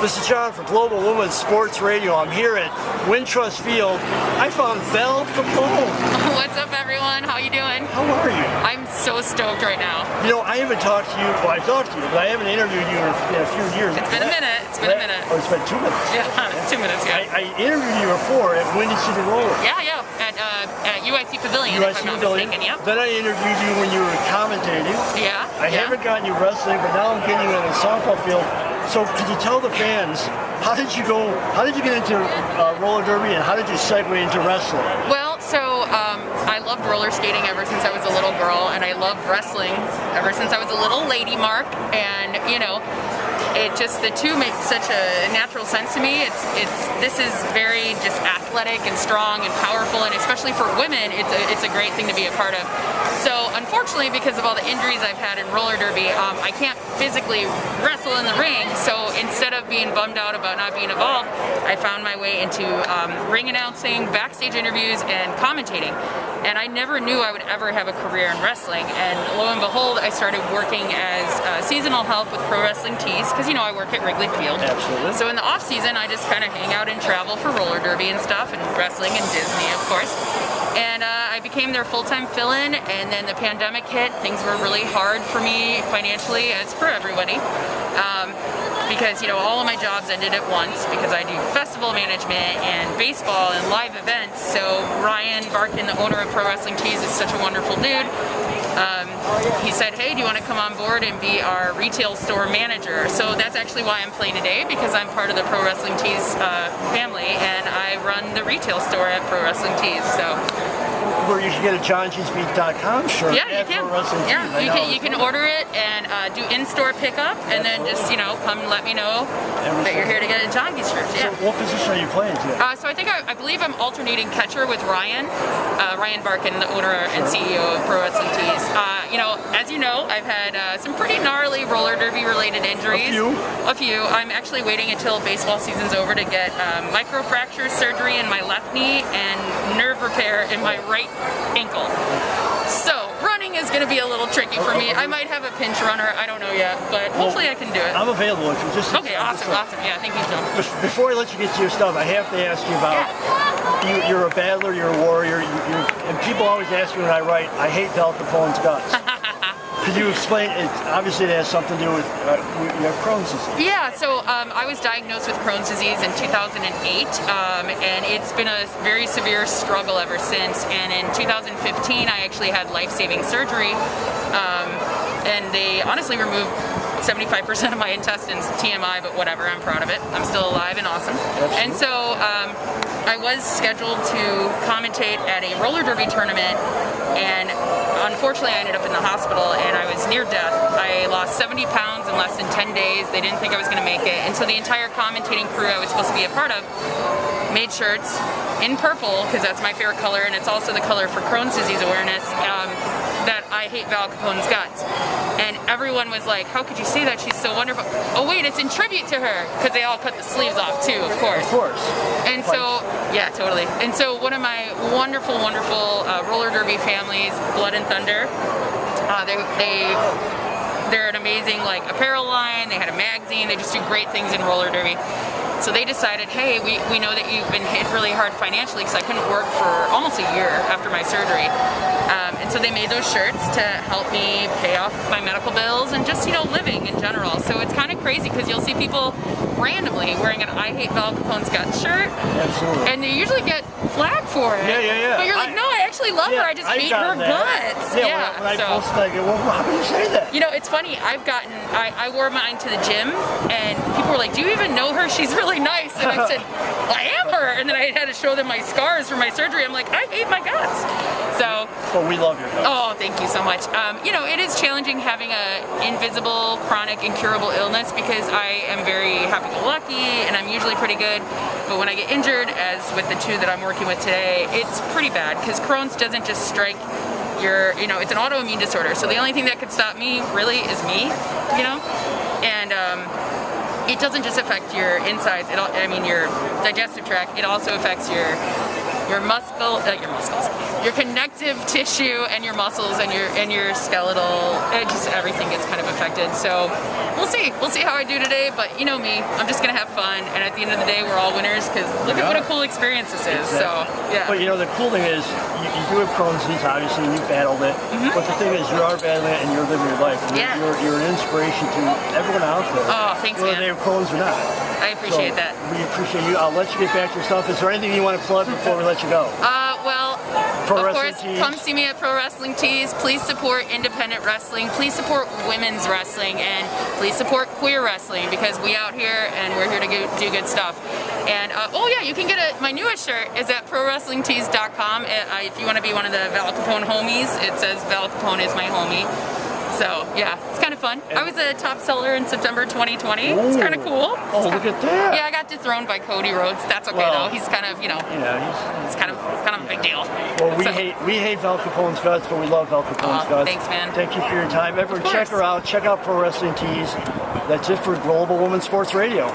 This is John for Global Women's Sports Radio. I'm here at Wintrust Field. I found Val Capone. What's up, everyone? How you doing? How are you? I'm so stoked right now. You know, I haven't talked to you, well, I talked to you, but I haven't interviewed you in a few years. It's been a minute. It's been a minute. Oh, it's been 2 minutes. Yeah, 2 minutes, yeah. I interviewed you before at Windy City Roller. Yeah. At UIC Pavilion, if I'm not mistaken, yep. Then I interviewed you when you were commentating. Yeah. I haven't gotten you wrestling, but now I'm getting you on the softball field. So could you tell the fans, how did you get into roller derby, and how did you segue into wrestling? Well, so I loved roller skating ever since I was a little girl, and I loved wrestling ever since I was a little lady, Mark. And you know, the two make such a natural sense to me. This is very just athletic and strong and powerful, and especially for women, it's a great thing to be a part of. So unfortunately, because of all the injuries I've had in roller derby, I can't physically wrestle in the ring. So instead of being bummed out about not being involved, I found my way into ring announcing, backstage interviews, and commentating. And I never knew I would ever have a career in wrestling. And lo and behold, I started working as seasonal help with Pro Wrestling Tees, because you know I work at Wrigley Field. Absolutely. So in the off season, I just kind of hang out and travel for roller derby and stuff, and wrestling and Disney, of course. And I became their full-time fill-in, and then the pandemic hit. Things were really hard for me financially, as for everybody. Because you know, all of my jobs ended at once because I do festival management and baseball and live events. So Ryan Barkin, the owner of Pro Wrestling Tees, is such a wonderful dude. He said, hey, do you want to come on board and be our retail store manager? So that's actually why I'm playing today, because I'm part of the Pro Wrestling Tees family, and I run the retail store at Pro Wrestling Tees. So. Where you can get a johngyspeak.com shirt. Yeah, you can. Yeah, you can order it and do in-store pickup, and then just come and let me know that you're here to get a Johngy shirt. Yeah. So what position are you playing today? So I believe I'm alternating catcher with Ryan Barkin, the owner and CEO of Pro Wrestling Tees. As you know, I've had some pretty gnarly roller derby related injuries. A few. I'm actually waiting until baseball season's over to get microfracture surgery in my left knee and nerve repair in my right ankle. So running is going to be a little tricky for me. I might have a pinch runner. I don't know yet, but hopefully I can do it. I'm available if you just. Okay, awesome. Yeah, thank you, John. Before I let you get to your stuff, I have to ask you about. You're a battler. You're a warrior. And people always ask me when I write, I hate Val Capone's guts. Could you explain? Obviously, it has something to do with you have Crohn's disease. Yeah, so I was diagnosed with Crohn's disease in 2008, and it's been a very severe struggle ever since. And in 2015, I actually had life-saving surgery, and they honestly removed 75% of my intestines, TMI, but whatever, I'm proud of it. I'm still alive and awesome. Absolutely. And so I was scheduled to commentate at a roller derby tournament, and unfortunately I ended up in the hospital and I was near death. I lost 70 pounds in less than 10 days. They didn't think I was going to make it, and so the entire commentating crew I was supposed to be a part of made shirts in purple, because that's my favorite color, and it's also the color for Crohn's disease awareness, that I hate Val Capone's guts. And everyone was like, how could you say that? She's so wonderful. Oh wait, it's in tribute to her, because they all cut the sleeves off too, of course. Of course. And so, yeah, totally. And so one of my wonderful roller derby families, Blood and Thunder, they're an amazing apparel line. They had a magazine. They just do great things in roller derby. So they decided, hey, we know that you've been hit really hard financially, because I couldn't work for almost a year after my surgery. And so they made those shirts to help me pay off my medical bills and just, living in general. So it's kind of crazy, because you'll see people randomly wearing an I hate Val Capone's guts shirt. Absolutely. And they usually get flagged for it. Yeah. But you're like, no, I actually love her. I just hate her guts. Yeah, when I posted, I go, well, how can you say that? It's funny. I wore mine to the gym, and people were like, do you even know her? She's really nice. And I said, I am her. And then I had to show them my scars from my surgery. I'm like, I hate my guts. So. But we love your guts. Oh, thank you so much. It is challenging having an invisible, chronic, incurable illness, because I am very happy-go-lucky and I'm usually pretty good. But when I get injured, as with the two that I'm working with today, it's pretty bad, because Crohn's doesn't just strike it's an autoimmune disorder. So the only thing that could stop me really is me, and it doesn't just affect your insides, your digestive tract, it also affects your your connective tissue and your muscles and your skeletal, just everything gets kind of affected. So we'll see how I do today, but you know me, I'm just gonna have fun, and at the end of the day, we're all winners, because look at what a cool experience this is. Exactly. So yeah. But you know, the cool thing is, you do have Crohn's disease, obviously, and you've battled it. But the thing is, you are battling it and you're living your life. And Yeah. You're an inspiration to everyone out there. Oh, thanks, whether man. they have Crohn's or not. I appreciate So, that. We appreciate you. I'll let you get back to your stuff. Is there anything you want to plug before we let you go? Well, Pro of Wrestling course, Tees. come see me at Pro Wrestling Tees. Please support independent wrestling. Please support women's wrestling, and please support queer wrestling, because we out here and we're here to do good stuff. And oh yeah, you can get my newest shirt is at prowrestlingtees.com. If you want to be one of the Val Capone homies, it says Val Capone is my homie. So yeah, it's kind of fun. I was a top seller in September 2020. It's kind of cool. Oh, look at that. Yeah, I got dethroned by Cody Rhodes. That's okay Well, though. He's kind of, Yeah, it's kind of a big deal. well, So- we hate Val Capone's guts, but we love Val Capone's guts. Thanks, man. Thank you for your time. Everyone, check course. her out. Check out Pro Wrestling Tees. That's it for Global Women's Sports Radio.